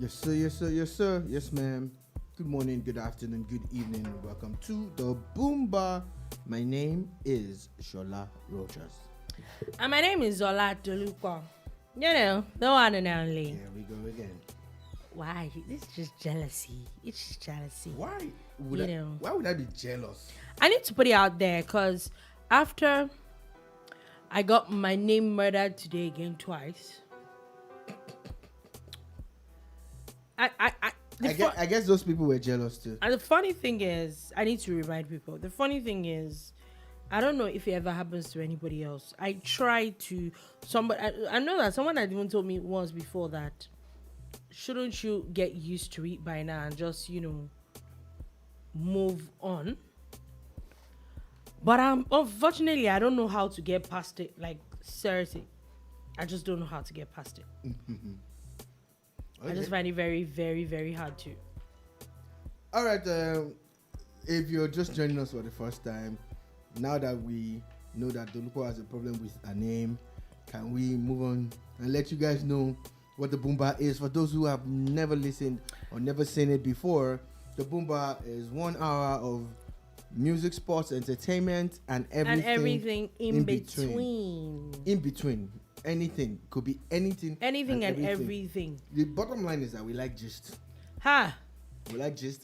Yes, sir, yes, sir, yes, sir, yes, ma'am. Good morning, good afternoon, good evening. Welcome to the Boom Bar. My name is Shola Rogers. And my name is Zola Tolupa. You know, the one and only. Here we go again. Why? This is just jealousy. It's just jealousy. Why Why would I be jealous? I need to put it out there because after I got my name murdered today again twice. I guess those people were jealous too. And the funny thing is, I need to remind people. The funny thing is, I don't know if it ever happens to anybody else. I try to I know that someone had even told me once before that shouldn't you get used to it by now and just move on. But unfortunately I don't know how to get past it. Like seriously, I just don't know how to get past it. Okay. I just find it very, very, very hard to. All right. If you're just joining us for the first time, now that we know that Dolupo has a problem with a name, can we move on and let you guys know what the Boom Bar is? For those who have never listened or never seen it before, the Boom Bar is 1 hour of music, sports, entertainment, and everything in between. In between. Anything. Could be anything. Anything and everything. The bottom line is that we like gist. We like gist.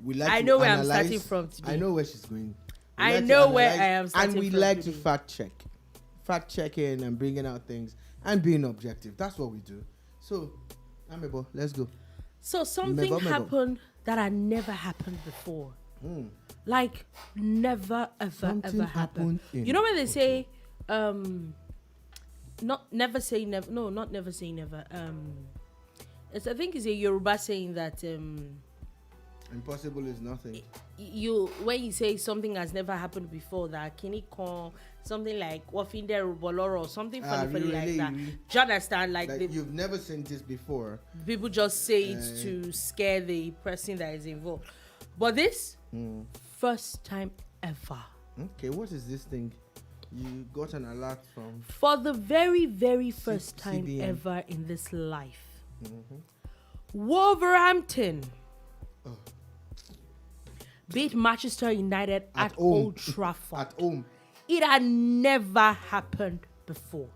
We like I know where I'm starting from today. I know where she's going. I know where I am starting from. And we like to fact check. Fact checking and bringing out things and being objective. That's what we do. So, Amebo, let's go. So something happened that had never happened before. Like never ever happened. You know when they say not never say never. No, not never say never. I think it's a Yoruba saying that impossible is nothing. When you say something has never happened before, that kinikon, something like wafinde ruboloro or something funny really, like that. Really. Do you understand? Like you've never seen this before. People just say it to scare the person that is involved. But this first time ever. Okay, what is this thing? You got an alert from? For the very, very first time CBN. ever in this life, Wolverhampton beat Manchester United at Old Trafford. At home. It had never happened before.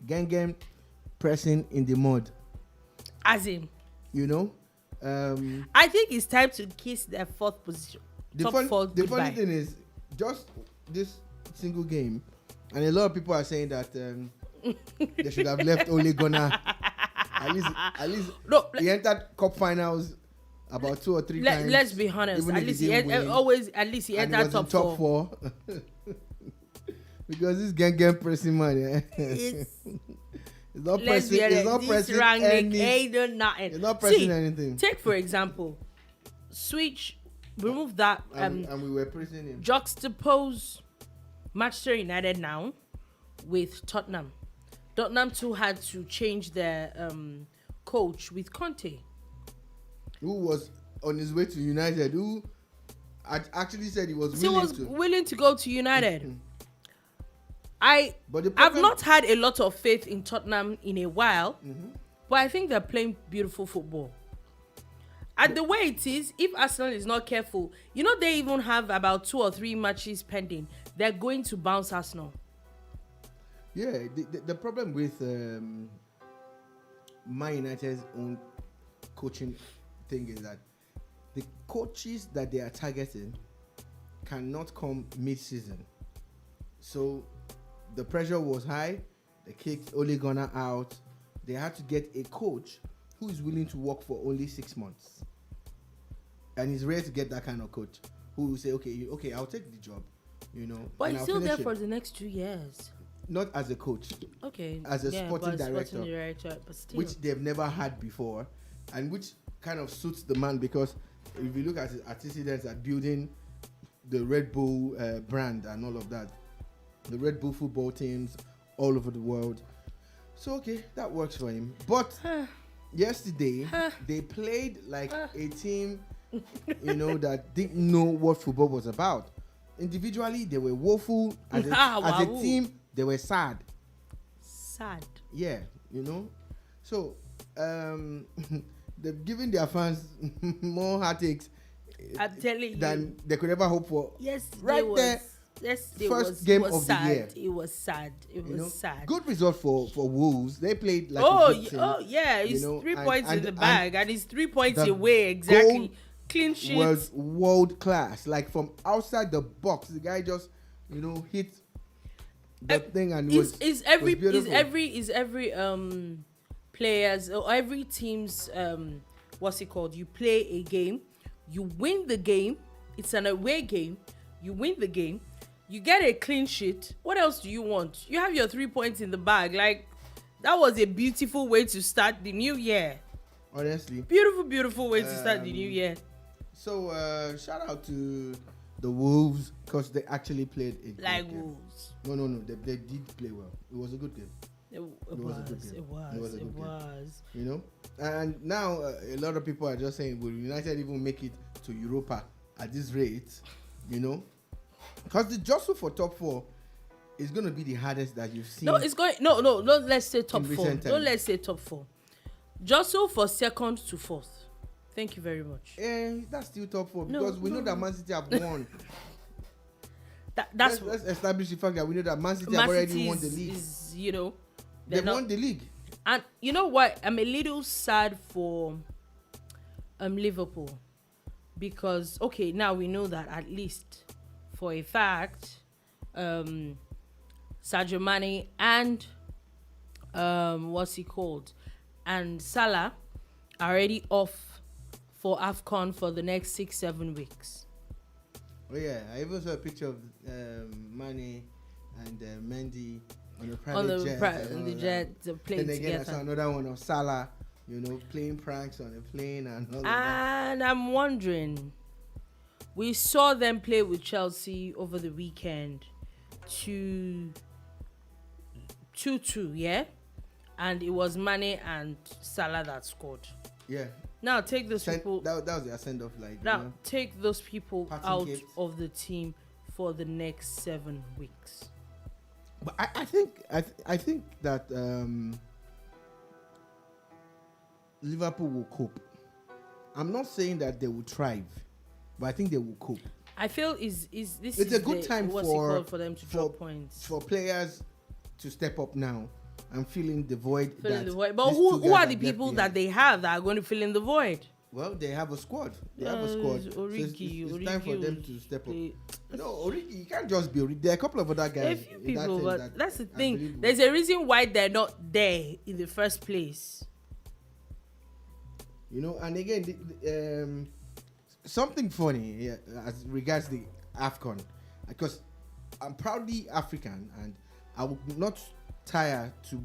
Gang pressing in the mud. As in, I think it's time to kiss their fourth position. The funny thing is, just this single game, and a lot of people are saying that they should have left Ole Gunnar. At least he entered cup finals about 2 or 3 times. Let's be honest. At least he entered top 4. Because this gang pressing man, it's not pressing. It's not pressing anything. It's not pressing anything. Take for example, remove that and we were pressing him. Juxtapose Manchester United now with Tottenham. Tottenham too had to change their coach with Conte, who was on his way to United, who actually said he was willing to go to United. I've not had a lot of faith in Tottenham in a while, but I think they're playing beautiful football. And the way it is, if Arsenal is not careful, they even have about 2 or 3 matches pending. They're going to bounce Arsenal. Yeah, the problem with Man United's own coaching thing is that the coaches that they are targeting cannot come mid-season. So the pressure was high. They kicked Ole Gunnar out. They had to get a coach who is willing to work for only 6 months. And it's rare to get that kind of coach who will say, okay, I'll take the job, But he's still there for the next 2 years. Not as a coach. Okay. As a sporting director. But still. Which they've never had before, and which kind of suits the man, because if you look at his antecedents at building the Red Bull brand and all of that, the Red Bull football teams all over the world. So, that works for him. But yesterday, they played like a team, that didn't know what football was about. Individually, they were woeful. As a team, they were sad. Sad. Yeah, So, they've given their fans more heartaches I'm telling you, than they could ever hope for. Yes, right there. Yesterday First game of sad. the year. It was sad. It was sad. Good result for Wolves. They played like a good team, yeah. It's 3 points in the bag, and it's 3 points the away. Exactly. Clean sheet. Was world class. Like from outside the box, the guy just hit the thing and is every players or every team's what's it called? You play a game, you win the game. It's an away game. You win the game. You get a clean sheet. What else do you want? You have your 3 points in the bag. Like, that was a beautiful way to start the new year. Honestly. Beautiful way to start the new year. So, shout out to the Wolves because they actually played a like good Wolves. game. No. They did play well. It was a good game. It was. And now a lot of people are just saying, will United even make it to Europa at this rate? Because the jostle for top 4 is going to be the hardest that you've seen. No, it's going. No. Let's say top 4. Don't let's say top 4. Jostle for second to fourth. Thank you very much. That's still top 4 because we know that Man City have won. Let's establish the fact that we know that Man City have already won the league. They've won the league. And you know what? I'm a little sad for Liverpool because now we know that at least for a fact Sadio Mane and and Sallah are already off for AFCON for the next 6-7 weeks. Oh yeah, I even saw a picture of Mane and Mendy on the jet. Playing and again, together. I saw another one of Salah, playing pranks on a plane and all of that. And I'm wondering, we saw them play with Chelsea over the weekend, 2-2, yeah, and it was Mane and Salah that scored. Yeah. Now take those people. That was their send off, take those people out gifts of the team for the next 7 weeks. But I think that Liverpool will cope. I'm not saying that they will thrive, but I think they will cope. I feel it's a good time for them to drop points, for players to step up now and fill in the void. But who are the people that they have that are going to fill in the void? Well, they have a squad. Origi, it's time for them to step up. No, Origi, you can't just be Origi. There are a couple of other guys. That's the thing. There's a reason why they're not there in the first place. And again, something funny as regards the AFCON, because I'm proudly African and I will not tire to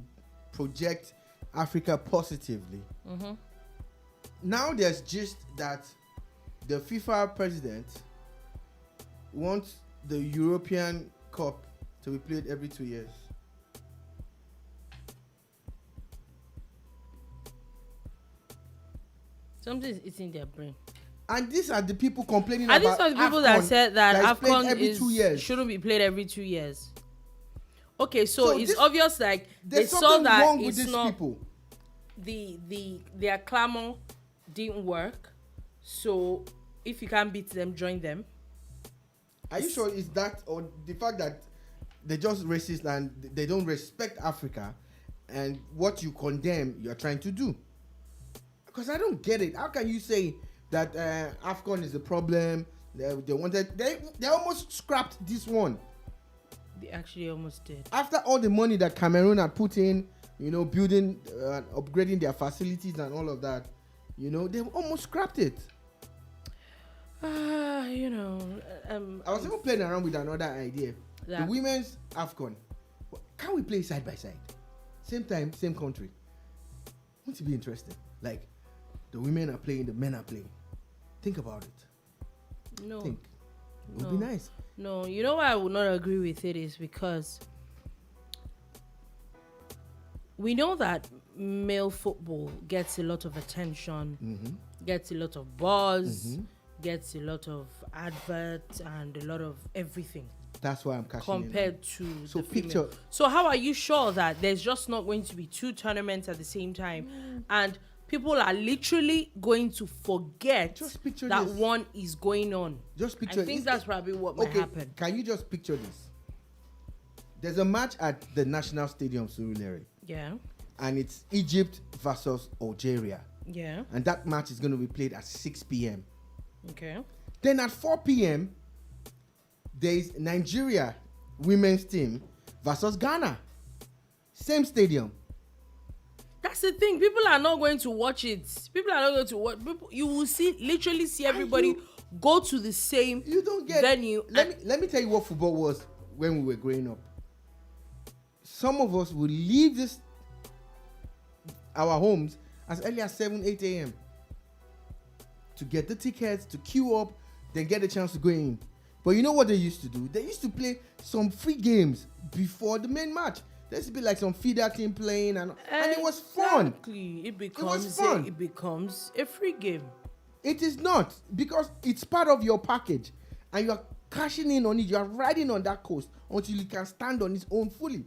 project Africa positively. Mm-hmm. Now there's just that the FIFA president wants the European Cup to be played every 2 years. Something is in their brain. And these are the people complaining about. And these are the people that said that AFCON shouldn't be played every 2 years. Okay, so it's obvious they saw that wrong with these people. Their clamor didn't work. So if you can't beat them, join them. Are you sure it's that or the fact that they're just racist and they don't respect Africa and what you condemn you're trying to do? Because I don't get it. How can you say that AFCON is the problem? They almost scrapped this one. They actually almost did. After all the money that Cameroon had put in, building, upgrading their facilities and all of that, they almost scrapped it. I was even playing around with another idea. The women's AFCON. Can we play side by side? Same time, same country. Wouldn't it be interesting? Like, the women are playing, the men are playing. Think about it. No. It would be nice. No, you know why I would not agree with it is because we know that male football gets a lot of attention, gets a lot of buzz, gets a lot of adverts and a lot of everything. That's why I'm cashing compared to So the picture. female. So how are you sure that there's just not going to be 2 tournaments at the same time, and people are literally going to forget Just picture that this. one is going on? Just picture. I think that's probably what might happen. Can you just picture this? There's a match at the National Stadium, Surulere. Yeah. And it's Egypt versus Algeria. Yeah. And that match is going to be played at 6 p.m. Okay. Then at 4 p.m., there is Nigeria women's team versus Ghana. Same stadium. That's the thing. People are not going to watch it. People are not going to watch. You will literally see everybody go to the same venue. Let me tell you what football was when we were growing up. Some of us would leave our homes as early as 7, 8 a.m. to get the tickets, to queue up, then get a chance to go in. But you know what they used to do? They used to play some free games before the main match. There used to be like some feeder team playing, and it was fun. Exactly. It becomes a free game. It is not, because it's part of your package, and you are cashing in on it. You are riding on that coast until you can stand on its own fully.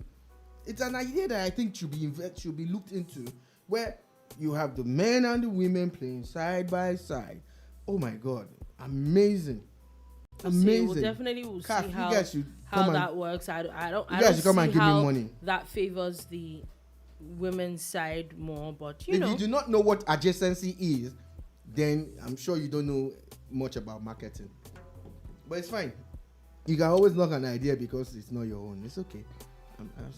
It's an idea that I think should be looked into, where you have the men and the women playing side by side. Oh my God, amazing. Amazing. We'll definitely see how that works. I don't should come and give me money. That favors the women's side more, but if you do not know what adjacency is, then I'm sure you don't know much about marketing. But it's fine. You can always knock an idea because it's not your own. It's okay.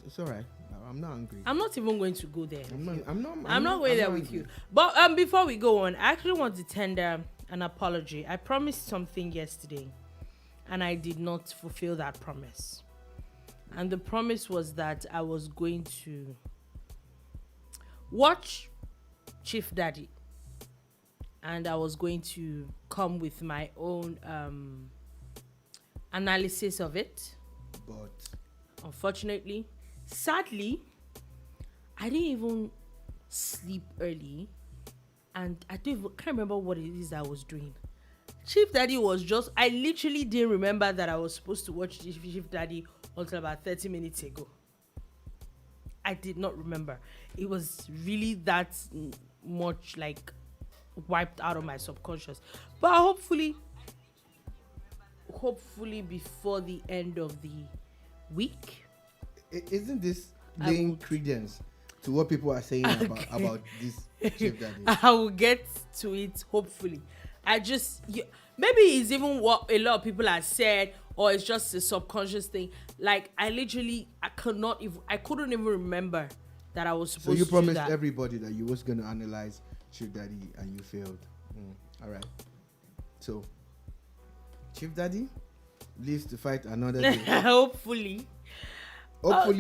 It's all right. I'm not angry. I'm not even going to go there. I'm not going there with you. But before we go on, I actually want to tender an apology. I promised something yesterday, and I did not fulfill that promise. And the promise was that I was going to watch Chief Daddy, and I was going to come with my own analysis of it. But unfortunately, sadly, I didn't even sleep early, and I can't remember what it is I was doing. Chief Daddy I literally didn't remember that I was supposed to watch Chief Daddy until about 30 minutes ago. I did not remember. It was really that much like wiped out of my subconscious. But hopefully before the end of the week. Isn't this laying credence to what people are saying about this Chief Daddy? I will get to it, hopefully. Maybe it's even what a lot of people have said, or it's just a subconscious thing. Like, I couldn't even remember that I was supposed to do that. So you promised everybody that you was going to analyze Chief Daddy, and you failed. All right. So, Chief Daddy lives to fight another day. Hopefully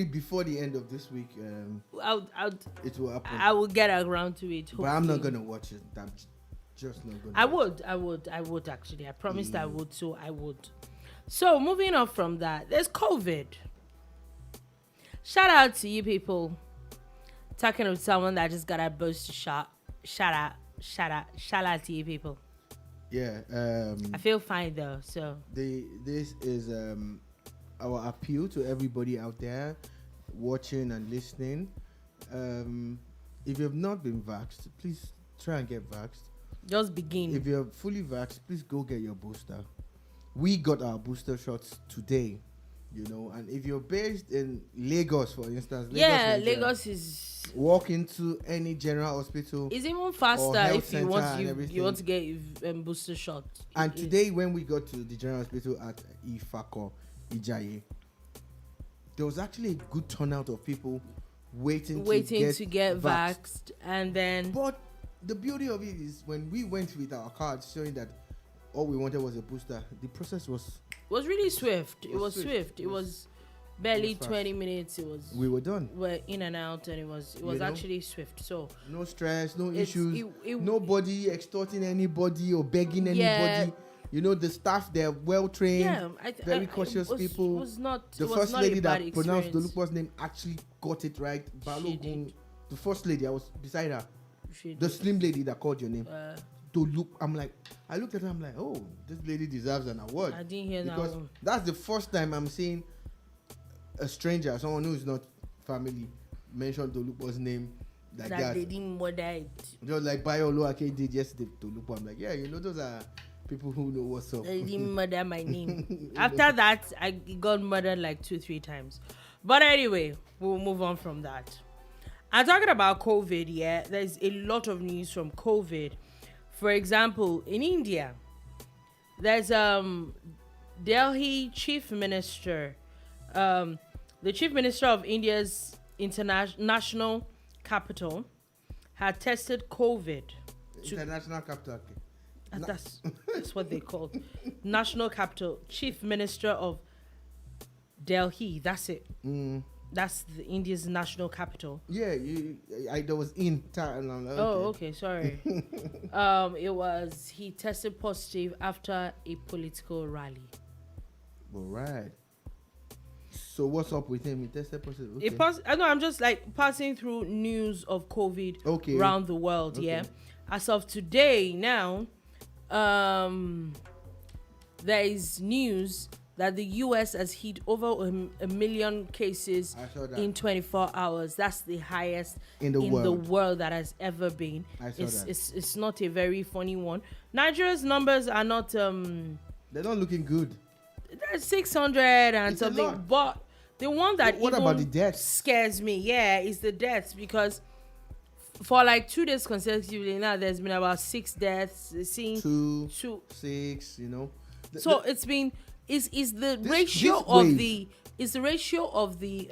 before the end of this week, it will happen. I will get around to it. Hopefully. But I'm not going to watch it. I'm just not going to. I would actually. I promised I would, so I would. So moving on from that, there's COVID. Shout out to you people. Talking with someone that just got a booster shot. Shout out to you people. Yeah. I feel fine though. So this is our appeal to everybody out there watching and listening. If you have not been vaxxed, please try and get vaxxed. Just begin. If you're fully vaxxed, please go get your booster. We got our booster shots today, and if you're based in Lagos, for instance, Lagos is walk into any general hospital. It's even faster if you want to get a booster shot. And today, when we got to the general hospital at Ifako, Ijaye, there was actually a good turnout of people waiting to get vaxxed. And then, but the beauty of it is when we went with our cards showing that all we wanted was a booster, the process was really swift. It was swift. It was barely 20 minutes. We were done. We're in and out, and it was actually swift. So no stress, no issues, nobody extorting anybody or begging anybody. The staff, they're well trained, very cautious people. The first lady that pronounced Dolupo's name actually got it right. Balogun, the first lady, I was beside her. The slim lady that called your name I'm like, I looked at her, I'm like, oh, this lady deserves an award. I didn't hear that because one. that's the first time I'm seeing a stranger, someone who is not family, mention Tolupo's name like that. They didn't murder it. Just like Bayolo Ake did yesterday, Tolupo. I'm like, yeah, those are people who know what's up. They didn't murder my name. After that, I got murdered like 2-3 times. But anyway, we'll move on from that. I'm talking about COVID, yeah. There's a lot of news from COVID. For example, in India, there's Delhi Chief Minister, the Chief Minister of India's national capital had tested COVID. International capital. Okay. That's what they call national capital. Chief Minister of Delhi. That's it. That's India's national capital. Yeah, there was in. Okay. Oh, okay. Sorry. He tested positive after a political rally. All right. So what's up with him? He tested positive. Okay. I'm just like passing through news of COVID around the world. Okay. Yeah. As of today, now, there is news that the U.S. has hit over a million cases in 24 hours. That's the highest in the world that has ever been. It's not a very funny one. Nigeria's numbers are not. They're not looking good. They're 600 and something. But the one that what about the deaths? Scares me, is the deaths, because for like 2 days consecutively now, there's been about 6 deaths. Seeing two, 6, So it's been. Is the ratio of the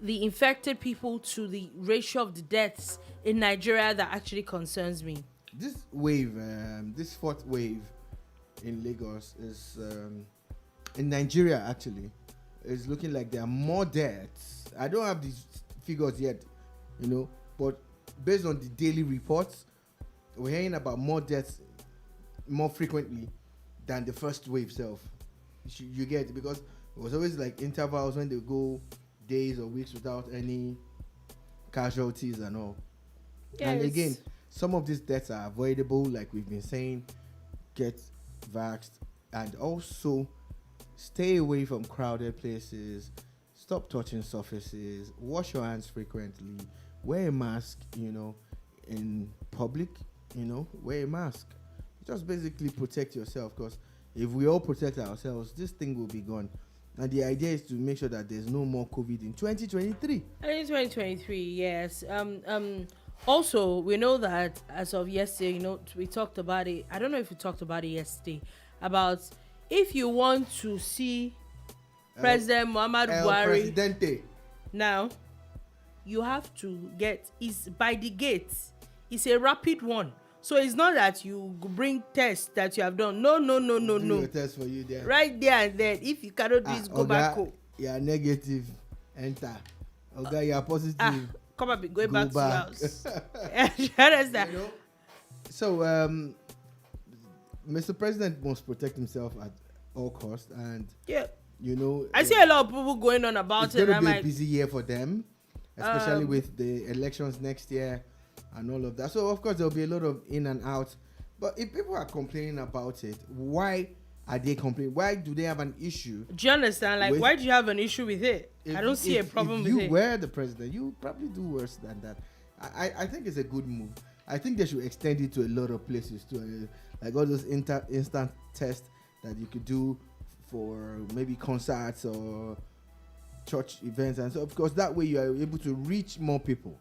infected people to the ratio of the deaths in Nigeria that actually concerns me? This wave, this 4th wave in Lagos is in Nigeria actually is looking like there are more deaths. I don't have these figures yet, but based on the daily reports, we're hearing about more deaths more frequently than the first wave itself. You get it? Because it was always like intervals when they go days or weeks without any casualties and all. Yes. And again, some of these deaths are avoidable, like we've been saying. Get vaxxed, and also stay away from crowded places. Stop touching surfaces. Wash your hands frequently. Wear a mask, in public. Wear a mask. Just basically protect yourself, because if we all protect ourselves, this thing will be gone. And the idea is to make sure that there's no more COVID in 2023. In 2023, yes. Also, we know that as of yesterday, we talked about it. I don't know if we talked about it yesterday, about if you want to see President Muhammad Buhari Presidente. Now, you have to is by the gate. It's a rapid one. So it's not that you bring tests that you have done. No. Do a test for you there. Right there and then. If you cannot do this, go back home. You are negative. Enter. You are positive. Come on, go back to your house. You understand? So, Mr. President must protect himself at all costs, and I see a lot of people going on about it's going to be a busy year for them, especially with the elections next year and all of that. So of course there'll be a lot of in and out, but if people are complaining about it, why are they complaining? Why do they have an issue? Do you understand? Like, why do you have an issue with it? I don't see a problem with it. If you were the president, you probably do worse than that. I think it's a good move. I think they should extend it to a lot of places too, like all those instant tests that you could do for maybe concerts or church events, and so of course that way you are able to reach more people,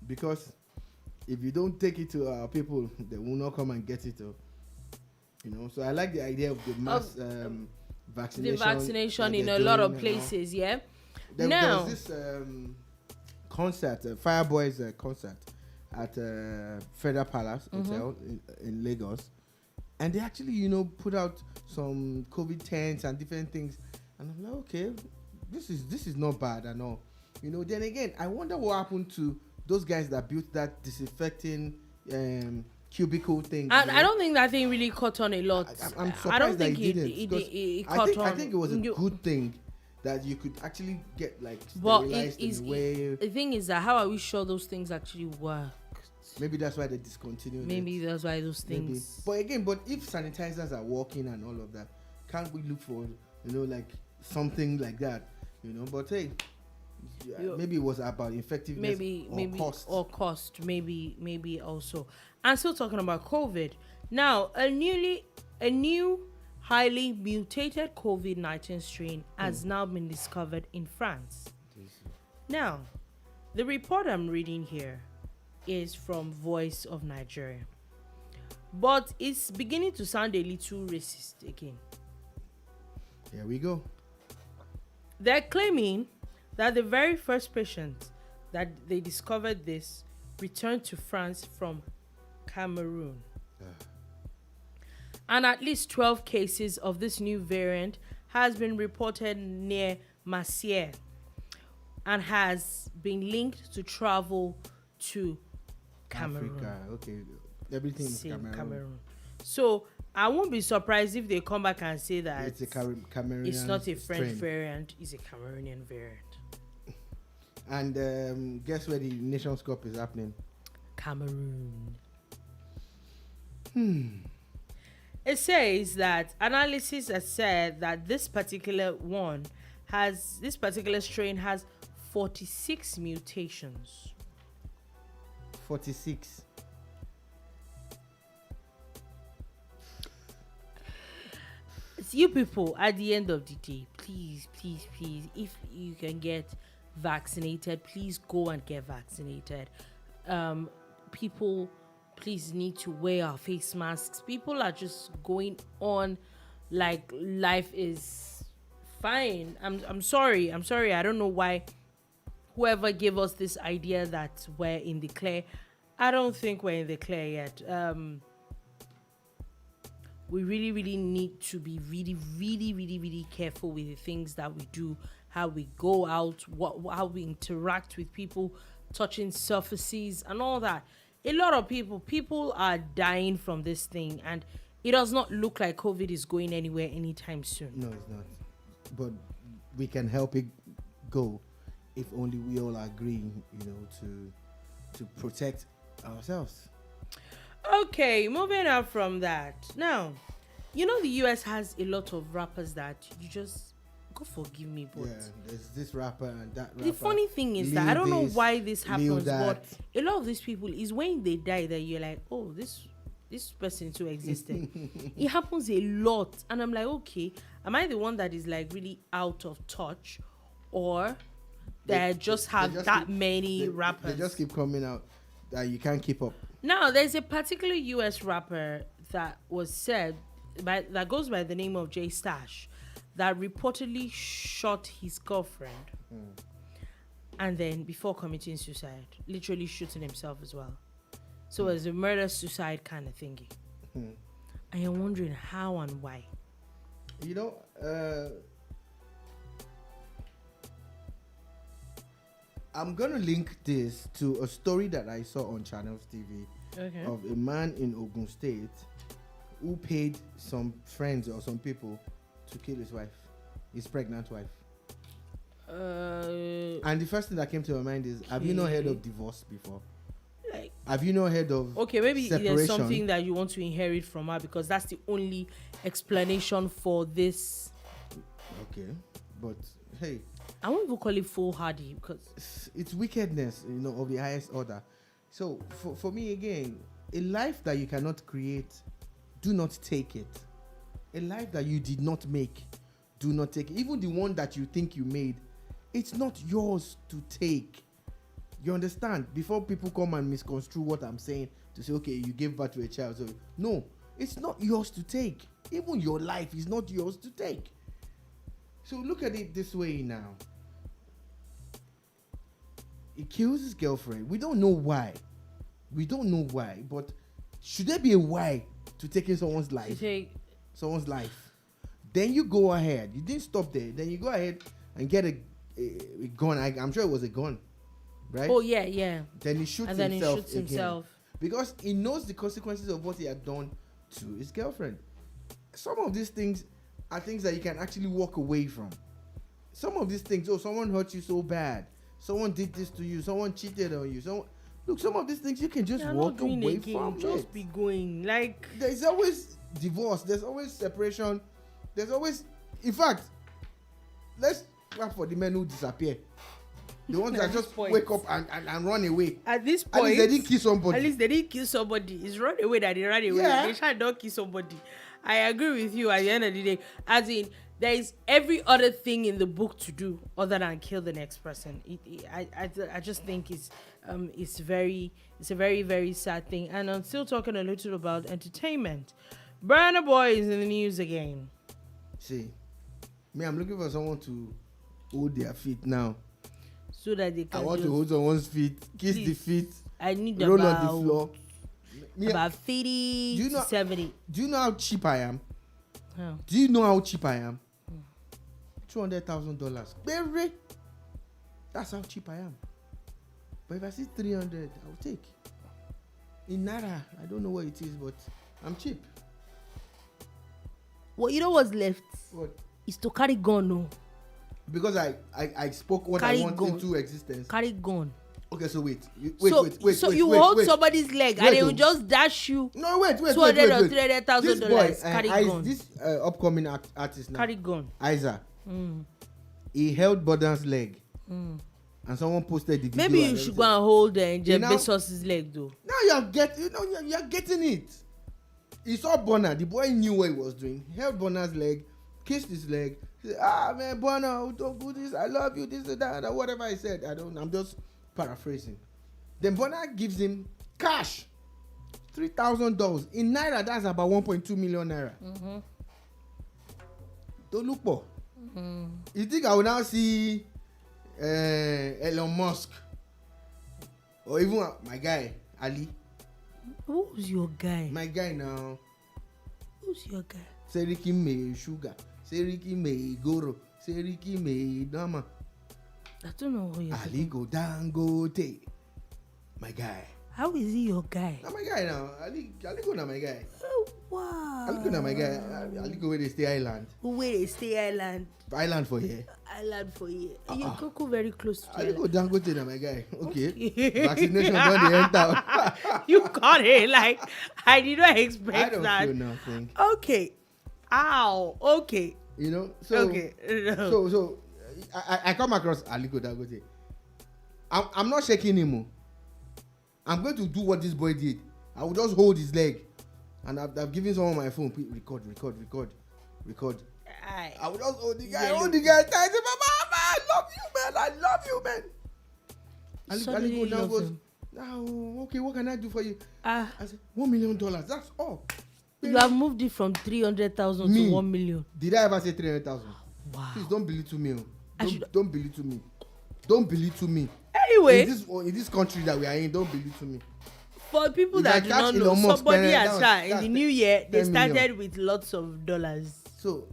because if you don't take it to our people, they will not come and get it. So I like the idea of the mass vaccination. The vaccination in a lot of places, yeah. There was this concert, Fireboys concert at Federal Palace Hotel in Lagos, and they actually, put out some COVID tents and different things, and I'm like, okay, this is not bad at all. Then again, I wonder what happened to those guys that built that disinfecting cubicle thing. I don't think that thing really caught on a lot. I'm surprised I don't think it caught on. I think it was a good thing that you could actually get like sterilized in a way. The thing is that how are we sure those things actually work? Maybe that's why they discontinued Maybe it. that's why those Maybe. things. But again, if sanitizers are working and all of that, can't we look for, like something like that, But hey, maybe it was about effectiveness or cost. Maybe also. And still talking about COVID. Now, a new highly mutated COVID-19 strain has now been discovered in France. Now, the report I'm reading here is from Voice of Nigeria. But it's beginning to sound a little racist again. Here we go. They're claiming that the very first patient that they discovered this returned to France from Cameroon. And at least 12 cases of this new variant has been reported near Marseille and has been linked to travel to Cameroon. Africa, okay. Everything is Cameroon. So I won't be surprised if they come back and say that it's a Cameroonian. It's not a French strain. variant, it's a Cameroonian variant. And guess where the Nations Cup is happening? Cameroon. It says that analysis has said that this particular strain has 46 mutations. 46. It's you people, at the end of the day, please, if you can get vaccinated, please go and get vaccinated. People, please need to wear our face masks. People are just going on like life is fine. I'm sorry. I don't know why whoever gave us this idea that we're in the clear. I don't think we're in the clear yet. We really need to be really careful with the things that we do, how we go out, how we interact with people, touching surfaces and all that. A lot of people are dying from this thing, and it does not look like COVID is going anywhere anytime soon. No, it's not. But we can help it go if only we all agree, to protect ourselves. Okay, moving on from that. Now, the US has a lot of rappers that you just, God forgive me, but yeah, there's this rapper and that rapper. The funny thing is that I don't know why this happens, but a lot of these people is when they die that you're like, oh, this person too existed. It happens a lot, and I'm like, okay, am I the one that is like really out of touch, or they just have that many rappers? They just keep coming out that you can't keep up. Now, there's a particular US rapper that was said that goes by the name of J Stash, that reportedly shot his girlfriend and then before committing suicide, literally shooting himself as well. So it was a murder-suicide kind of thingy. I am wondering how and why. I'm going to link this to a story that I saw on Channels TV of a man in Ogun State who paid some friends or some people to kill his pregnant wife. And the first thing that came to my mind is, have you not heard of divorce before? Have you not heard of maybe separation? There's something that you want to inherit from her, because that's the only explanation for this. Okay, but hey, I won't even call it foolhardy, because it's wickedness, of the highest order. So for me, again, a life that you cannot create, do not take it. A life that you did not make, do not take it. Even the one that you think you made, it's not yours to take. You understand? Before people come and misconstrue what I'm saying to say, okay, you gave birth to a child. So no, it's not yours to take. Even your life is not yours to take. So look at it this way now. He kills his girlfriend. We don't know why. But should there be a why to taking someone's life? Someone's life. Then you go ahead. You didn't stop there. Then you go ahead and get a gun. I'm sure it was a gun, right? Oh yeah. Then he shoots himself. Because he knows the consequences of what he had done to his girlfriend. Some of these things are things that you can actually walk away from. Some of these things, someone hurt you so bad. Someone did this to you. Someone cheated on you. Look, some of these things you can just walk away from. Just be going. Like, there's always divorce. There's always separation. There's always, in fact, let's clap for the men who disappear. The ones that just wake up and run away. At this point, at least they didn't kill somebody. At least they didn't kill somebody. It's run away that they ran away. Yeah. They try not kill somebody. I agree with you at the end of the day. As in, there is every other thing in the book to do other than kill the next person. I just think it's a very, very sad thing. And I'm still talking a little about entertainment. Burna Boy is in the news again. See, me, I'm looking for someone to hold their feet now. So that they can. I want to hold someone's feet, kiss the feet. I need roll on the floor. About 50 to 70. Do you know how cheap I am? How? Do you know how cheap I am? $200,000. Very. That's how cheap I am. But if I see 300, I'll take. In Naira, I don't know what it is, but I'm cheap. Well, you know what's left? What? Is to carry gun, no. Because I spoke what carry I want gun. into existence. Carry gun. Okay, so wait. So you hold somebody's leg and they will just dash you. No, wait. $200 or $300,000. Carry gun. This upcoming artist now. Carry gun. Isa. He held Bodan's leg. And someone posted the video. Maybe you should go and hold Jeff Bezos' leg though. Now you're getting it. He saw Bonner. The boy knew what he was doing. He held Bonner's leg, kissed his leg. He said, man, Bonner, don't do this. I love you. This and that. Or whatever I said. I'm just paraphrasing. Then Bonner gives him cash. $3,000. In Naira, that's about 1.2 million Naira. Don't look for. You think I will now see Elon Musk or even my guy Ali? Who's your guy? My guy now. Who's your guy? Seriki me sugar, Seriki me goro, Seriki me dama. I don't know who you're Ali go dangote. My guy. How is he your guy? Now my guy now. Ali go na my guy. Oh, wow. Ali go na my guy. Ali go where they stay island. Where they stay island? Island for here. Island for here. You go very close to Ali go dangote na my guy. Okay. Vaccination don't enter. You got it. Like, I did not expect that. I don't feel nothing. Okay. Ow. Okay. You know? So, okay. So I come across Aliko Dangote. I'm not shaking him. I'm going to do what this boy did. I will just hold his leg. And I've given someone my phone. Record. I will just hold the guy. Hold the guy. I say, Mama, I love you, man. Aliko now goes, okay, what can I do for you? I said, $1 million. That's all. You have moved it from 300,000 to 1 million. Did I ever say 300,000? Wow. Please don't belittle me. Don't belittle me. Don't belittle me. Anyway, in this country that we are in, don't belittle me. For people if that do not know, somebody has tried in the new year. They started with lots of dollars. So,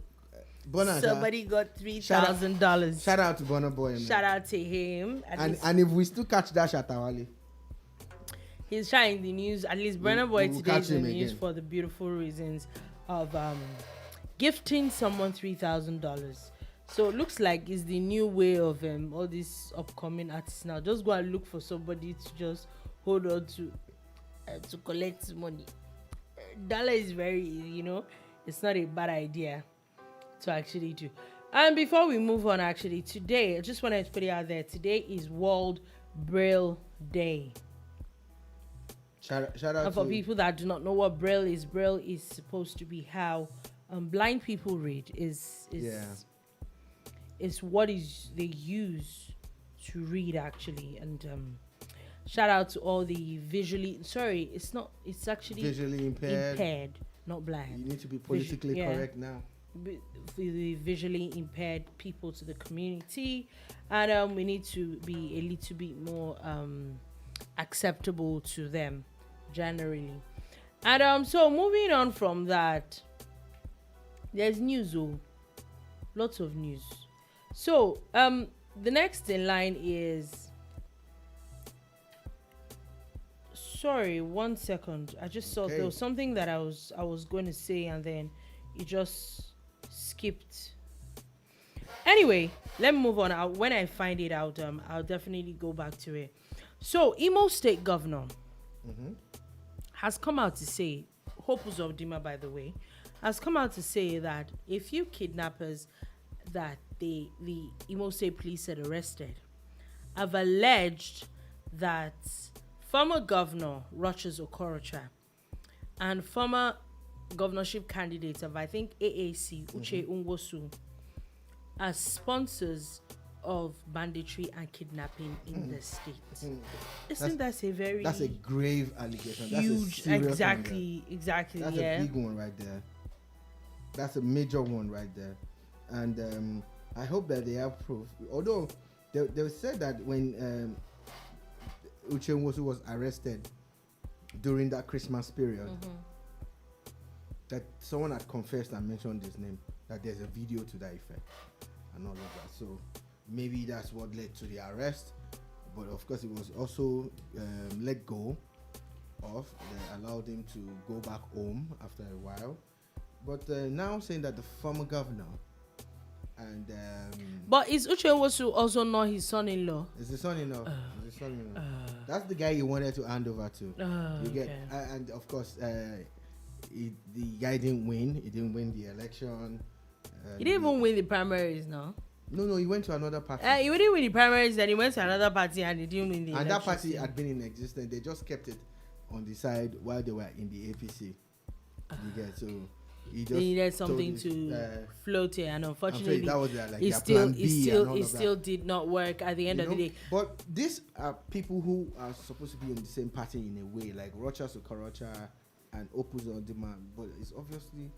somebody got $3,000. Shout out to Burna Boy. Man. Shout out to him. And if we still catch that Shatawale, he's trying the news. At least Burna Boy today is in the news for the beautiful reasons of gifting someone $3,000. So it looks like it's the new way of all these upcoming artists now. Just go and look for somebody to just hold on to collect money. Dollar is very easy, it's not a bad idea to actually do. And before we move on, actually, today, I just wanted to put it out there. Today is World Braille Day. Shout out and for people that do not know what Braille is supposed to be how blind people read. Is what they use to read, actually. And shout out to all the it's actually visually impaired, not blind. You need to be politically correct now. For the visually impaired people to the community, and we need to be a little bit more acceptable to them generally. And so moving on from that, there's news, lots of news. So the next in line is, sorry, 1 second, I just saw there was something that I was going to say and then it just skipped. Anyway, let me move on. When I find it out, I'll definitely go back to it. So, Imo State Governor has come out to say, Hope Uzodinma, by the way, has come out to say that a few kidnappers that the Imo State Police had arrested have alleged that former Governor Rochas Okorocha and former governorship candidates of, I think, AAC, Uche Unwosu, are sponsors of banditry and kidnapping in the state. Isn't that a very... That's a grave allegation. Huge, that's a exactly, That's a big one right there. That's a major one right there. And I hope that they have proof. Although they said that when Uche Nwosu was arrested during that Christmas period, that someone had confessed and mentioned his name, that there's a video to that effect and all of that. So maybe that's what led to the arrest. But of course, it was also let go of. They allowed him to go back home after a while. But now saying that the former governor and... but is Uche Nwosu also not his son-in-law? It's his son-in-law. That's the guy he wanted to hand over to. And of course, the guy didn't win. He didn't win the election. He didn't even win the primaries, no? No, he went to another party. He didn't win the primaries, then he went to another party and he didn't win the election. And that party had been in existence. They just kept it on the side while they were in the APC. So he just needed something to float here, and unfortunately, that was it still did not work at the end of the day. But these are people who are supposed to be in the same party in a way, like Rochas Okorocha and Hope Uzodinma, but it's obviously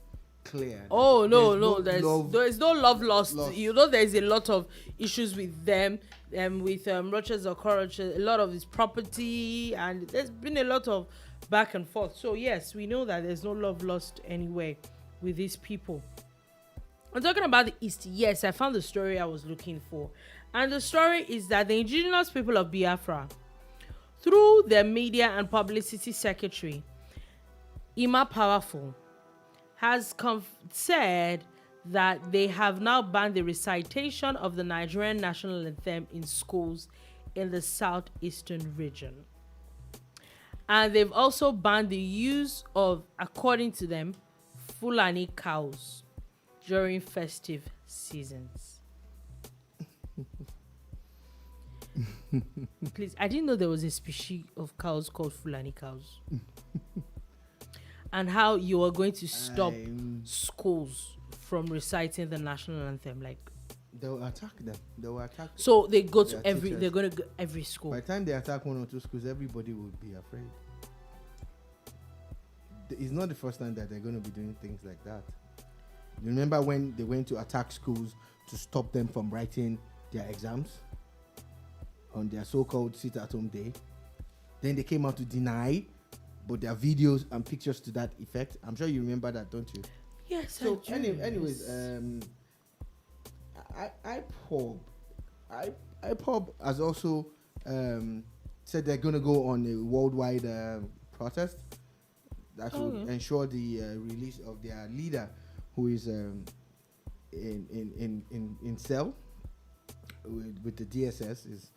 clear. Oh no, there's no love lost. You know, there's a lot of issues with them, with Rochas Okorocha, a lot of his property, and there's been a lot of back and forth. So yes, we know that there's no love lost anyway with these people. I'm talking about the East. Yes, I found the story I was looking for, and the story is that the indigenous people of Biafra, through their media and publicity secretary, Ima Powerful, has said that they have now banned the recitation of the Nigerian national anthem in schools in the southeastern region. And they've also banned the use of, according to them, Fulani cows during festive seasons. Please, I didn't know there was a species of cows called Fulani cows. And how you are going to stop schools from reciting the national anthem, like they will attack them. So they go to every. They're going to go every school. By the time they attack one or two schools, everybody will be afraid. It's not the first time that they're going to be doing things like that. You remember when they went to attack schools to stop them from writing their exams on their so-called sit-at-home day? Then they came out to deny. But there are videos and pictures to that effect. I'm sure you remember that, don't you? Yes, so I do. Anyways, IPOB has also said they're going to go on a worldwide protest that will ensure the release of their leader, who is in cell with the DSS. He's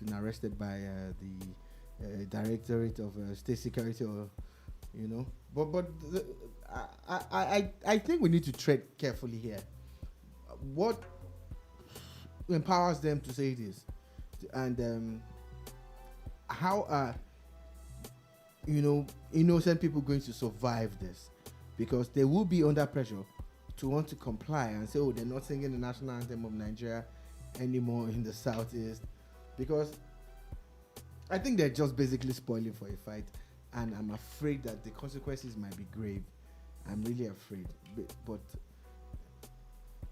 been arrested by the Directorate of State Security, or but I think we need to tread carefully here. What empowers them to say this, and how are innocent people going to survive this? Because they will be under pressure to want to comply and say, they're not singing the national anthem of Nigeria anymore in the southeast, because I think they're just basically spoiling for a fight, and I'm afraid that the consequences might be grave. I'm really afraid. But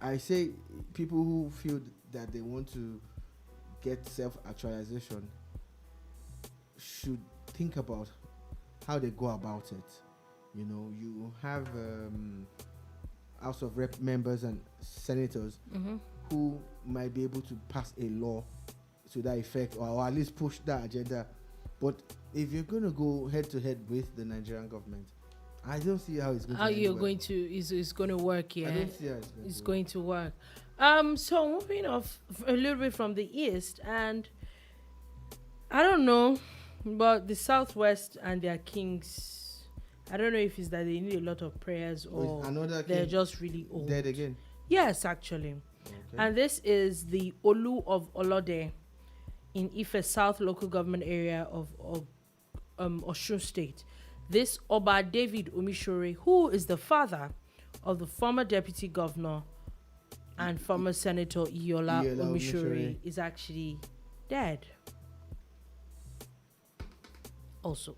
I say people who feel that they want to get self-actualization should think about how they go about it. You have House of Rep members and senators who might be able to pass a law to that effect, or at least push that agenda. But if you're going to go head to head with the Nigerian government, I don't see how it's going to work. It's going to work, yeah. I don't see how it's going to work. So moving off a little bit from the East, and I don't know, but the Southwest and their kings, I don't know if it's that they need a lot of prayers or another they're king just really old. dead again. Yes, actually. Okay. And this is the Olu of Olode in Ife South local government area of Osun State. This Oba David Omishore, who is the father of the former deputy governor and former senator Iola Omishore, is actually dead. Also.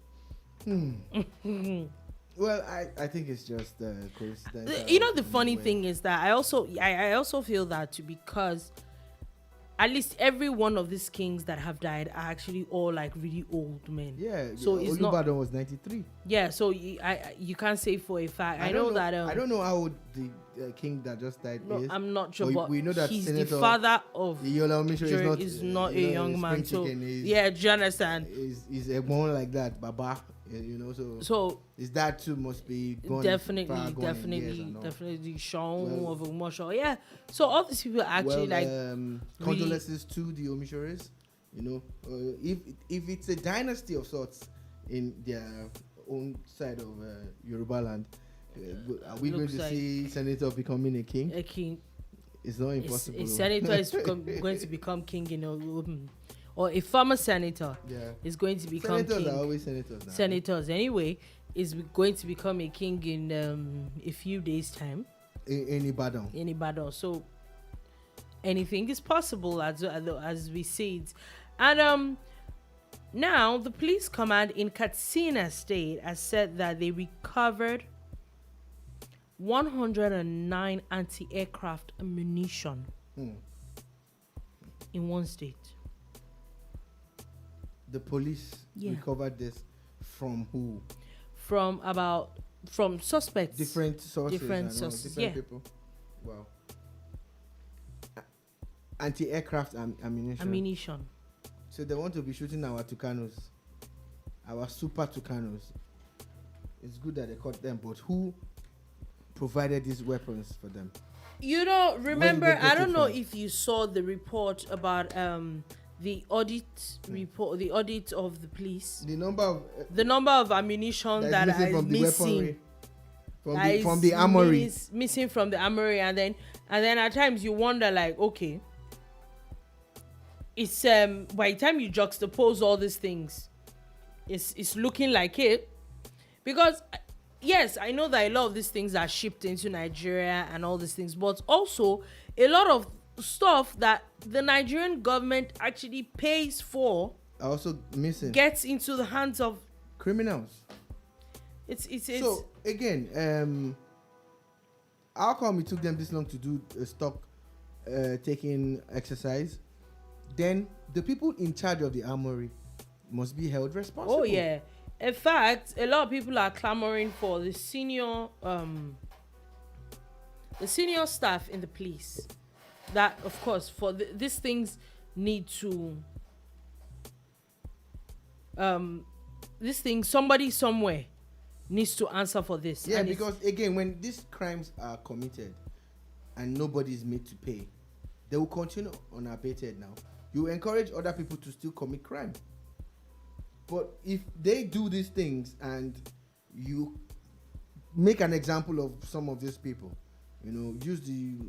Well, I think it's just coincidence. You know, the funny thing is that I also feel that because at least every one of these kings that have died are actually all like really old men. Yeah. So it's not. Olubadan was 93. Yeah. So you can't say for a fact. I know that. I don't know how old the king that just died is. I'm not sure, but we know that he's Senator the father of. Iola Omishore is not a young man. So is, yeah, do you understand? Is a one like that, Baba. So his dad too must be gone. Definitely Sean of Omosho. Yeah. So all these people are actually condolences to the Omishores. If it's a dynasty of sorts in their own side of Yoruba land, are we going to see senator becoming a king? A king. It's not impossible. A senator is going to become king, or a former senator is going to become senators king. Are always senators now. Senators, anyway, is going to become a king in a few days' time. In Ibadan. In Ibadan. So anything is possible as we see it. And now the police command in Katsina State has said that they recovered 109 anti-aircraft ammunition in one state. The police recovered this from who? From suspects. Different sources. Different people. Wow. Anti-aircraft ammunition. So they want to be shooting our Tucanos, our super Tucanos. It's good that they caught them, but who provided these weapons for them? Remember, I don't know if you saw the report about the audit report, the audit of the police. The number of ammunition that is missing from the armory. Missing from the armory, and then at times you wonder, like, okay, it's by the time you juxtapose all these things, it's looking like it, because yes, I know that a lot of these things are shipped into Nigeria and all these things, but also a lot of stuff that the Nigerian government actually pays for also missing, gets into the hands of criminals. It's so again, how come it took them this long to do a stock taking exercise? Then the people in charge of the armory must be held responsible. Oh yeah, in fact, a lot of people are clamoring for the senior staff in the police. That, of course, for these things need to somebody somewhere needs to answer for this. Yeah, because again, when these crimes are committed and nobody is made to pay, they will continue unabated. Now you encourage other people to still commit crime, but if they do these things and you make an example of some of these people, use the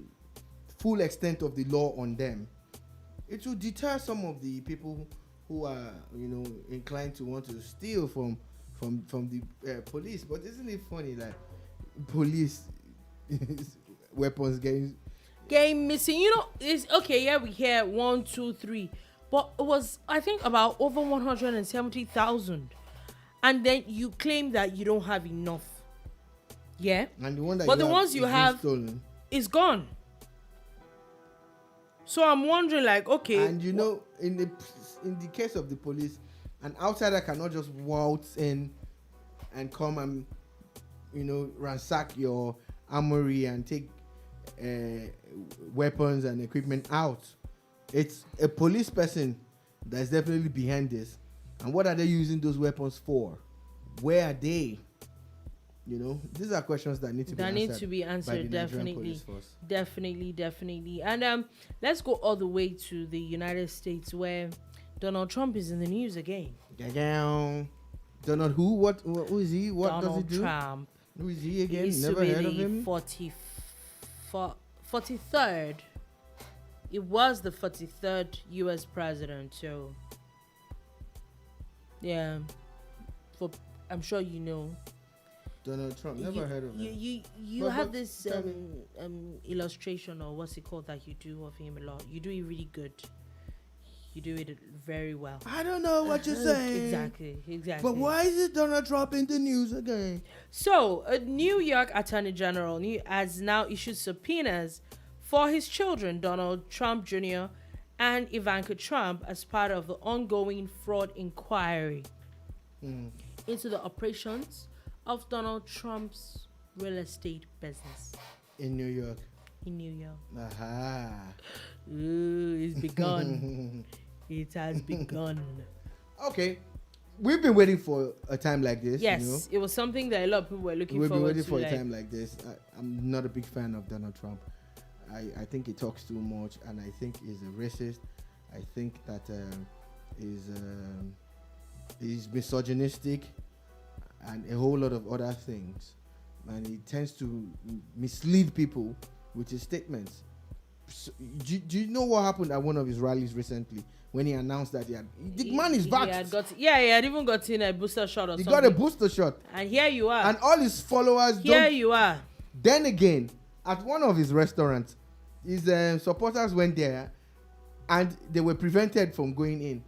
full extent of the law on them, it will deter some of the people who are inclined to want to steal from the police. But isn't it funny, like, police weapons getting missing? It's okay. Yeah, we hear 1, 2, 3, but it was, I think, about over 170,000, and then you claim that you don't have enough. Yeah, and the one that the ones you have stolen is gone. So I'm wondering, like, okay. And in the case of the police, an outsider cannot just waltz in and come and ransack your armory and take weapons and equipment out. It's a police person that's definitely behind this. And what are they using those weapons for? Where are they? These are questions that need to be answered. Definitely. And let's go all the way to the United States, where Donald Trump is in the news again. Donald who? Who is he? What does he Donald do? Trump. Who is he again? He Never heard of him. 43rd. It was the 43rd U.S. president. So, yeah, I'm sure you know. Donald Trump. Never heard of him. You have this illustration, or what's it called, that you do of him a lot. You do it really good. You do it very well. I don't know what you're saying. Exactly. But why is it Donald Trump in the news again? So, a New York Attorney General has now issued subpoenas for his children, Donald Trump Jr. and Ivanka Trump, as part of the ongoing fraud inquiry into the operations of Donald Trump's real estate business. In New York. Aha. Ooh, it's begun. It has begun. Okay. We've been waiting for a time like this. Yes, you know? it was something that a lot of people were looking We've forward to. been waiting for a time like this. I'm not a big fan of Donald Trump. I think he talks too much, and I think he's a racist. I think that he's misogynistic and a whole lot of other things. And he tends to mislead people with his statements. So, do you know what happened at one of his rallies recently when he announced that the man is vaxxed? He had even gotten a booster shot or something. He got a booster shot. And here you are. And all his followers you are. Then again, at one of his restaurants, his supporters went there and they were prevented from going in.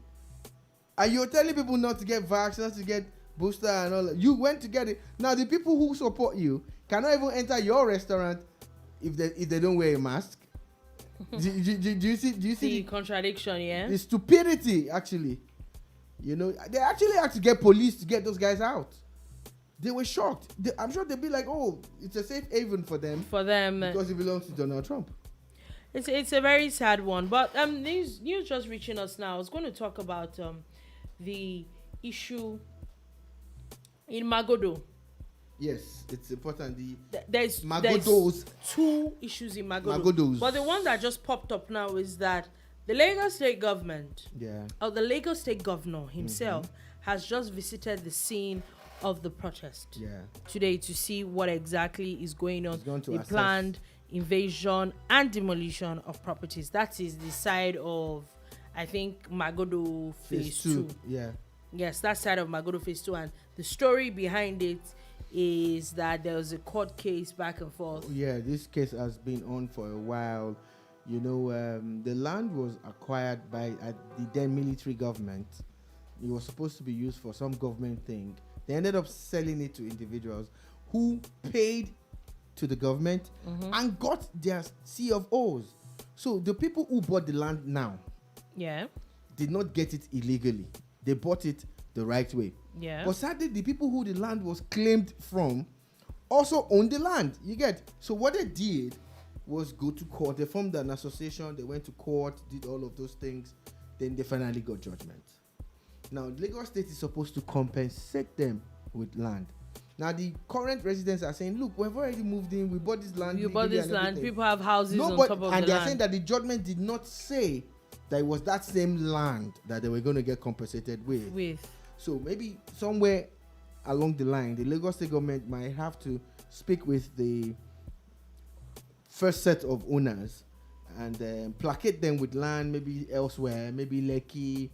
And you're telling people not to get vaccinated, not to get booster and all that. You went to get it. Now the people who support you cannot even enter your restaurant if they don't wear a mask. do you see the contradiction? Yeah, the stupidity. Actually, you know, they actually had to get police to get those guys out. They were shocked. I'm sure they'd be like, "Oh, it's a safe haven for them." Because it belongs to Donald Trump. It's a very sad one. But news just reaching us now. I was going to talk about the issue in Magodo. Yes, it's important. There's two issues in Magodo. But the one that just popped up now is that the Lagos State government, or the Lagos State governor himself, has just visited the scene of the protest today to see what exactly is going on. The planned invasion and demolition of properties. That is the side of, I think, Magodo Phase 2. Yeah. Yes, that side of Magodo Phase 2. And the story behind it is that there was a court case back and forth. Yeah, this case has been on for a while. You know, the land was acquired by the then military government. It was supposed to be used for some government thing. They ended up selling it to individuals who paid to the government and got their C of O's. So the people who bought the land now did not get it illegally. They bought it the right way. Yeah. But sadly, the people who the land was claimed from also owned the land. You get? So what they did was go to court. They formed an association. They went to court, did all of those things. Then they finally got judgment. Now, Lagos State is supposed to compensate them with land. Now, the current residents are saying, look, we've already moved in. We bought this land. You bought this land. People have houses on top of the land. And they're saying that the judgment did not say that it was that same land that they were going to get compensated with. So maybe somewhere along the line, the Lagos State government might have to speak with the first set of owners and placate them with land, maybe elsewhere, maybe Lekki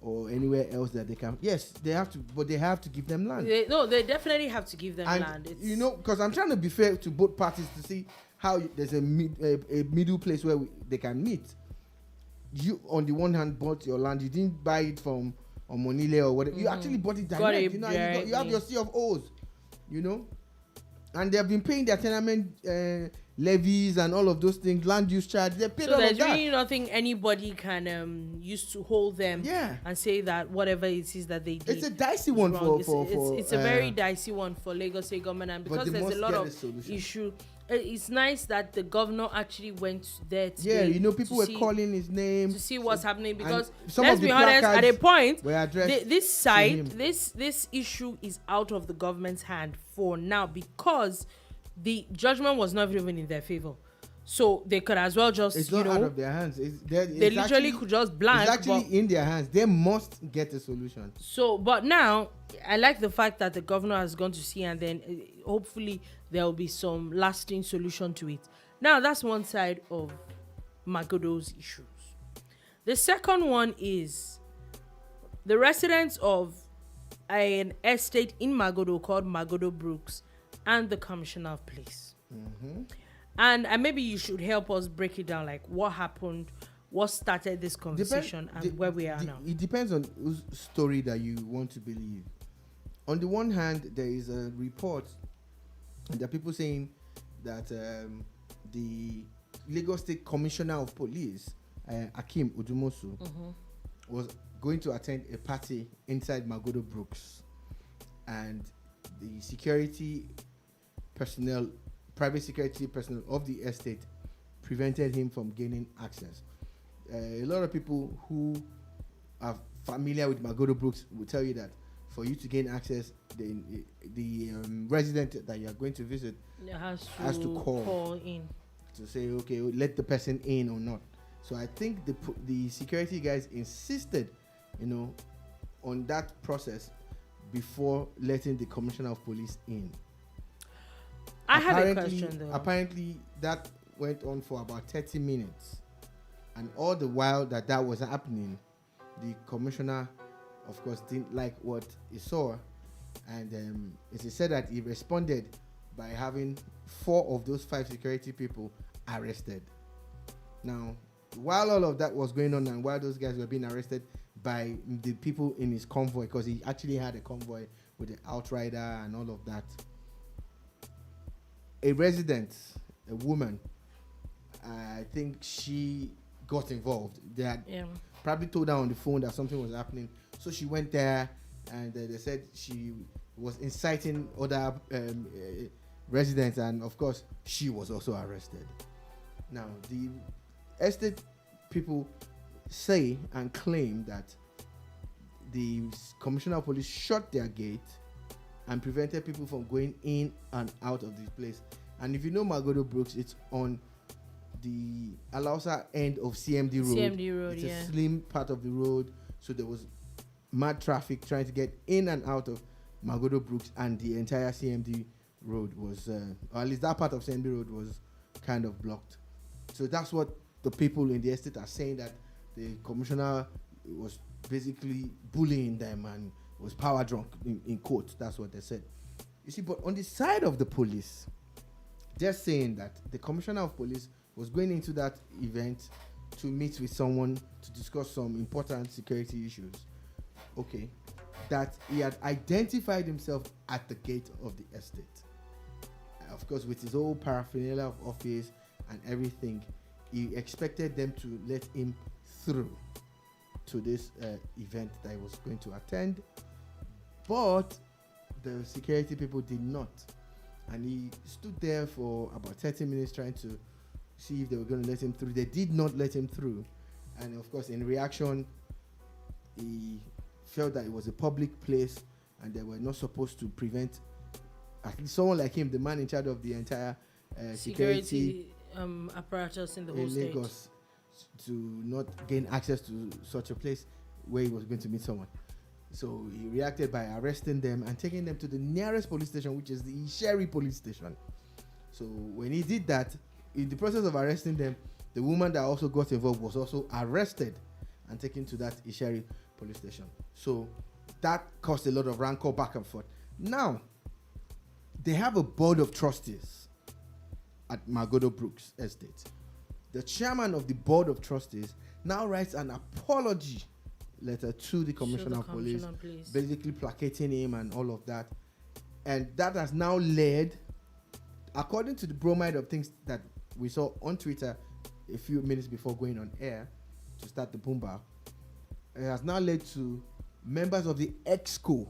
or anywhere else that they can. Yes, they have to, but they have to give them land. They definitely have to give them land. You know, because I'm trying to be fair to both parties to see how there's a middle place where they can meet. You, on the one hand, bought your land. You didn't buy it from Omonile or whatever. You actually bought it direct. You have your C of O's, you know. And they have been paying their tenement levies and all of those things, land use charge. They paid all of that. So there's really nothing anybody can use to hold them and say that whatever it is that they did. It's a dicey one for it's a very dicey one for Lagos State government, and because there's a lot of issue. It's nice that the governor actually went there today. Yeah, you know, people were calling his name to see what's happening, because let's be honest, at a point, this this issue is out of the government's hand for now, because the judgment was not even in their favor. So they could as well just, it's not out of their hands. They literally could just blank. It's actually in their hands. They must get a solution. So, but now, I like the fact that the governor has gone to see, and then hopefully there will be some lasting solution to it. Now, that's one side of Magodo's issues. The second one is the residents of an estate in Magodo called Magodo Brooks and the commissioner of police. Mm-hmm. And maybe you should help us break it down, like what happened, what started this conversation, and where we are now. It depends on whose story that you want to believe. On the one hand, there is a report, and there are people saying that the Lagos State Commissioner of Police, Akim Odumosu, was going to attend a party inside Magodo Brooks, and the security personnel, private security personnel of the estate, prevented him from gaining access. A lot of people who are familiar with Magodo Brooks will tell you that for you to gain access, the resident that you are going to visit has to call in to say, okay, let the person in or not. So I think the security guys insisted, on that process before letting the commissioner of police in. I have a question though. Apparently, that went on for about 30 minutes. And all the while that was happening, the commissioner, of course, didn't like what he saw. And it is said that he responded by having 4 of those 5 security people arrested. Now, while all of that was going on and while those guys were being arrested by the people in his convoy, because he actually had a convoy with the outrider and all of that, a resident, a woman, I think she got involved. They had probably told her on the phone that something was happening. So she went there, and they said she was inciting other residents, and of course, she was also arrested. Now, the estate people say and claim that the commissioner of police shut their gate and prevented people from going in and out of this place. And if you know Magodo Brooks, it's on the Alausa end of CMD Road. CMD Road, it's a slim part of the road, so there was mad traffic trying to get in and out of Magodo Brooks, and the entire CMD Road was, or at least that part of CMD Road was kind of blocked. So that's what the people in the estate are saying, that the commissioner was basically bullying them and was power drunk, in quotes. That's what they said. You see, but on the side of the police, they're saying that the commissioner of police was going into that event to meet with someone to discuss some important security issues. Okay. That he had identified himself at the gate of the estate. Of course, with his whole paraphernalia of office and everything, he expected them to let him through to this event that he was going to attend. But the security people did not. And he stood there for about 30 minutes trying to see if they were going to let him through. They did not let him through. And of course, in reaction, he felt that it was a public place and they were not supposed to prevent at least someone like him, the man in charge of the entire security apparatus in the whole Lagos, to not gain access to such a place where he was going to meet someone. So he reacted by arresting them and taking them to the nearest police station, which is the Isheri police station. So when he did that, in the process of arresting them, the woman that also got involved was also arrested and taken to that Isheri police station. So that caused a lot of rancor back and forth. Now, they have a board of trustees at Magodo Brooks Estate. The chairman of the board of trustees now writes an apology letter to the commissioner of police, basically placating him and all of that. And that has now led, according to the bromide of things that we saw on Twitter a few minutes before going on air to start the Boomba, it has now led to members of the EXCO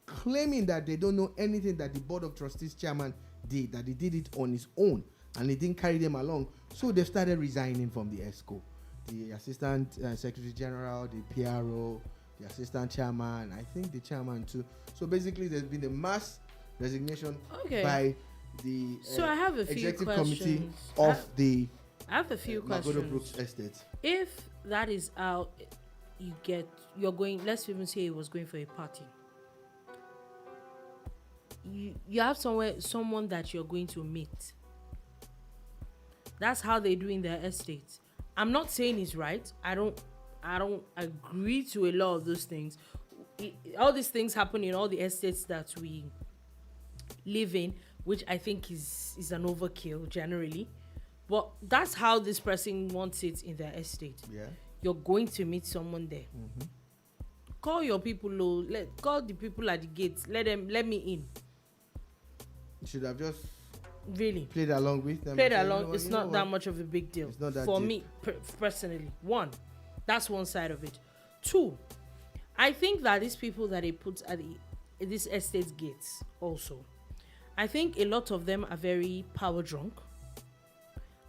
claiming that they don't know anything that the board of trustees chairman did, that he did it on his own and he didn't carry them along. So they started resigning from the EXCO. The assistant secretary general, the PRO, the assistant chairman, I think the chairman too. So basically there's been a mass resignation by the I have a executive few committee questions of the I have a few questions. Brooks Estate. If that is how you're going, let's even say he was going for a party. You have someone that you're going to meet. That's how they do in their estates. I'm not saying it's right. I don't agree to a lot of those things. All these things happen in all the estates that we live in, which I think is an overkill generally. But that's how this person wants it in their estate. Yeah. You're going to meet someone there. Mm-hmm. Call your people low. Call the people at the gates. Let me in. You should have just really played along with them. It's not that much of a big deal. It's not that for deep. me personally. One, that's one side of it. Two, I think that these people that they put at these estate gates also, I think a lot of them are very power drunk.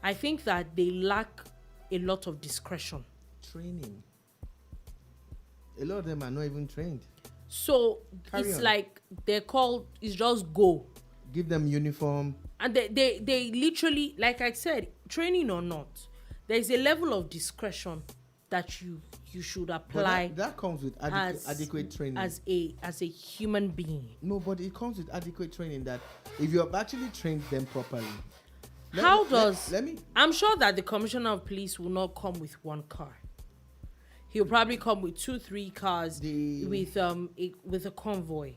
I think that they lack a lot of discretion. Training. A lot of them are not even trained. So it's like they're called, it's just go. Give them uniform. And they literally, like I said, training or not, there's a level of discretion that you should apply. That comes with adequate training. As a human being. No, but it comes with adequate training that if you have actually trained them properly. I'm sure that the commissioner of police will not come with one car. He'll probably come with 2-3 cars with a convoy.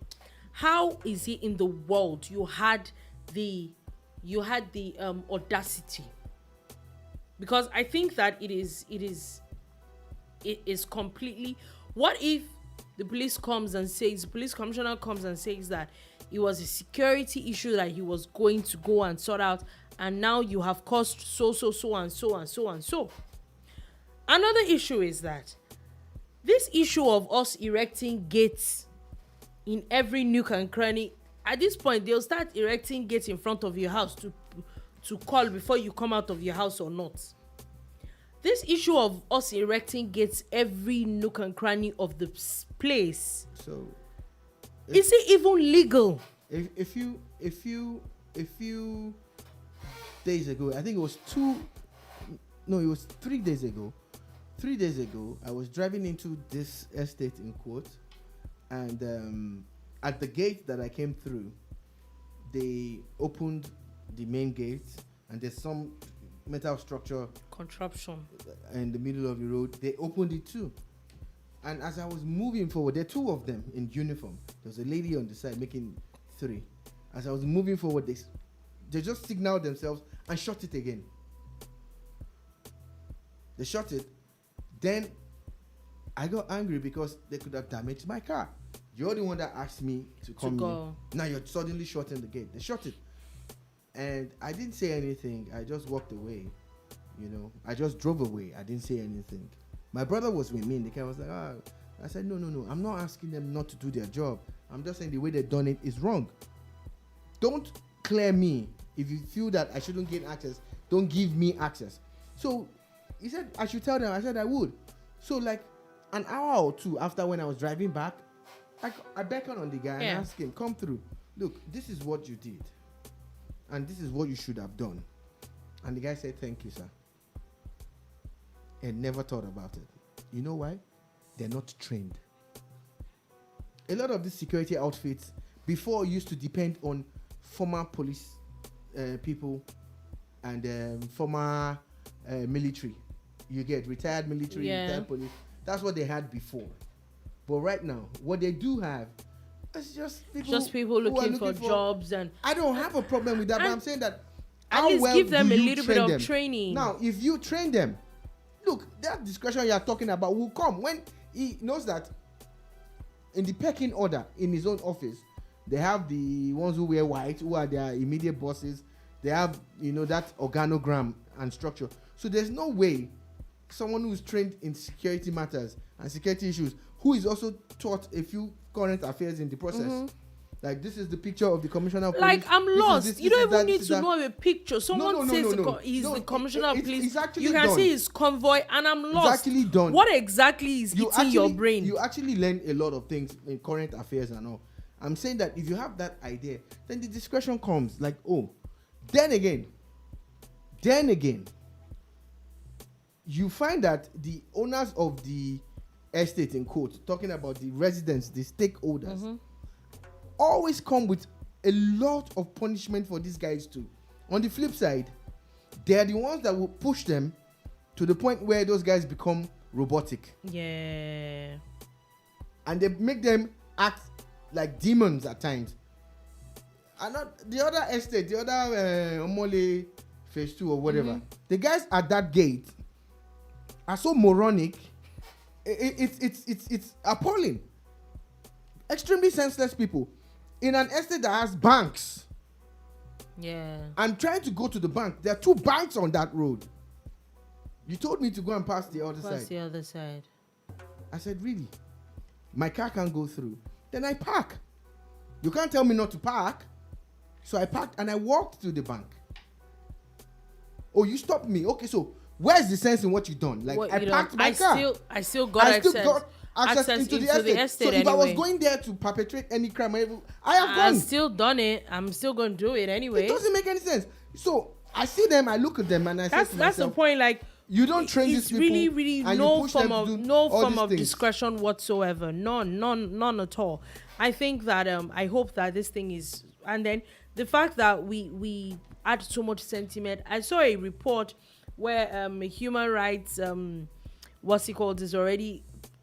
How is it in the world you had the audacity? Because I think that it is completely. What if the police commissioner comes and says that it was a security issue that he was going to go and sort out, and now you have caused so and so. Another issue is that this issue of us erecting gates in every nook and cranny, at this point they'll start erecting gates in front of your house to call before you come out of your house or not. This issue of us erecting gates every nook and cranny of the place. So, is it even legal? A few days ago, I think it was 3 days ago. 3 days ago, I was driving into this estate in quote, and at the gate that I came through, they opened the main gate, and there's some metal structure contraption in the middle of the road. They opened it too, and as I was moving forward, there are two of them in uniform. There was a lady on the side making 3. As I was moving forward, they just signaled themselves and shot it again. They shot it. Then I got angry because they could have damaged my car. You're the one that asked me to come in. Now you're suddenly shutting the gate. They shot it. And I didn't say anything. I just walked away. I just drove away. I didn't say anything. My brother was with me in the car. I was like, I said, no. I'm not asking them not to do their job. I'm just saying the way they've done it is wrong. Don't clear me. If you feel that I shouldn't gain access, don't give me access. So he said I should tell them. I said I would. So like an hour or two after, when I was driving back, I beckoned on the guy and asked him, come through. Look, this is what you did. And this is what you should have done. And the guy said, thank you, sir. And never thought about it. You know why? They're not trained. A lot of these security outfits before used to depend on former police people and former military. You get retired military, retired police. That's what they had before. But right now, what they do have is just people looking for jobs. And I don't have a problem with that, but I'm saying that at least give them a little bit of training. Now, if you train them, look, that discretion you are talking about will come when he knows that in the pecking order in his own office, they have the ones who wear white, who are their immediate bosses. They have, that organogram and structure. So there's no way someone who's trained in security matters and security issues, who is also taught a few current affairs in the process. Like, this is the picture of the commissioner of police. Like, I'm lost. You don't even need to know a picture. Someone says he's the commissioner of police. You can see his convoy, and I'm lost. It's actually done. What exactly is eating your brain? You actually learn a lot of things in current affairs and all. I'm saying that if you have that idea, then the discretion comes. Like, then again, you find that the owners of the estate, in quotes, talking about the residents, the stakeholders, always come with a lot of punishment for these guys too. On the flip side, they are the ones that will push them to the point where those guys become robotic. Yeah. And they make them act like demons at times. And not the other estate, the other Omole phase 2 or whatever. The guys at that gate are so moronic. It's appalling. Extremely senseless people in an estate that has banks. Yeah. I'm trying to go to the bank. There are 2 banks on that road. You told me to go and pass the other side. Pass the other side. I said, really? My car can't go through. Then I park. You can't tell me not to park. So I parked and I walked to the bank. Oh, you stopped me. Okay, so where's the sense in what you done? Like, I parked my car. I still got access into the estate. So if I was going there to perpetrate any crime, I have gone. I've still done it. I'm still going to do it anyway. It doesn't make any sense. So I see them, I look at them, and I say to myself, that's the point. Like, you don't train these people. It's really no form of discretion whatsoever. None at all. I think that I hope that this thing is, and then the fact that we add so much sentiment. I saw a report where human rights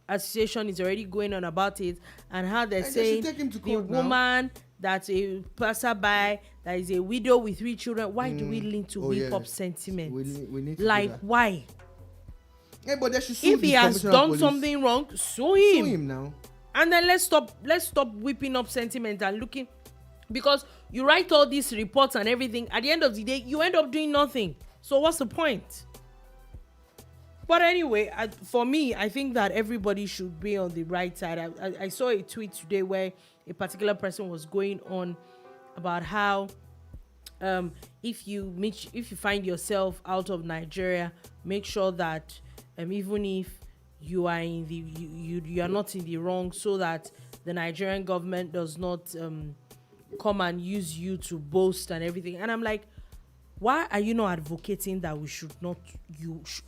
association is already going on about it, and how they're saying the woman that's a passerby that is a widow with 3 children. Why do we lean to whip up sentiment? We need to like why? Yeah, but they should sue if he has done something wrong, sue him. Sue him now. And then let's stop whipping up sentiment and looking, because you write all these reports and everything. At the end of the day, you end up doing nothing. So what's the point? But anyway, for me, I think that everybody should be on the right side. I saw a tweet today where a particular person was going on about how if you find yourself out of Nigeria, make sure that even if you are in the you are not in the wrong, so that the Nigerian government does not come and use you to boast and everything. And I'm like, why are you not advocating that we should not?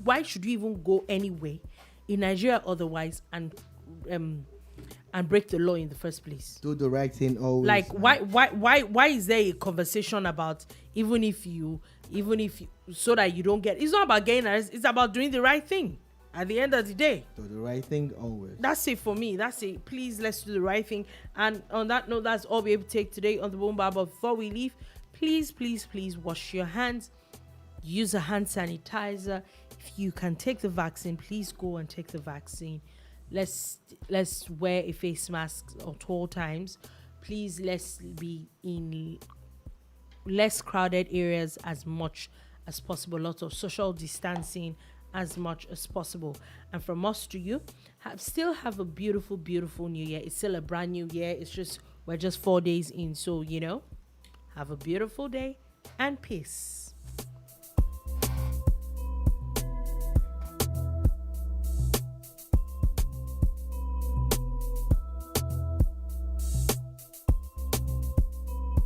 Why should you even go anywhere in Nigeria otherwise and break the law in the first place? Do the right thing always. Like, why is there a conversation about even if you so that you don't get? It's not about getting arrested. It's about doing the right thing. At the end of the day, do the right thing always. That's it for me. That's it. Please, let's do the right thing. And on that note, that's all we have to take today on the Boom Bar. But before we leave, please wash your hands. Use a hand sanitizer. If you can take the vaccine, please go and take the vaccine. Let's wear a face mask at all times. Please, let's be in less crowded areas as much as possible. Lots of social distancing as much as possible. And from us to you, still have a beautiful new year. It's still a brand new year. We're just 4 days in. So, have a beautiful day and peace.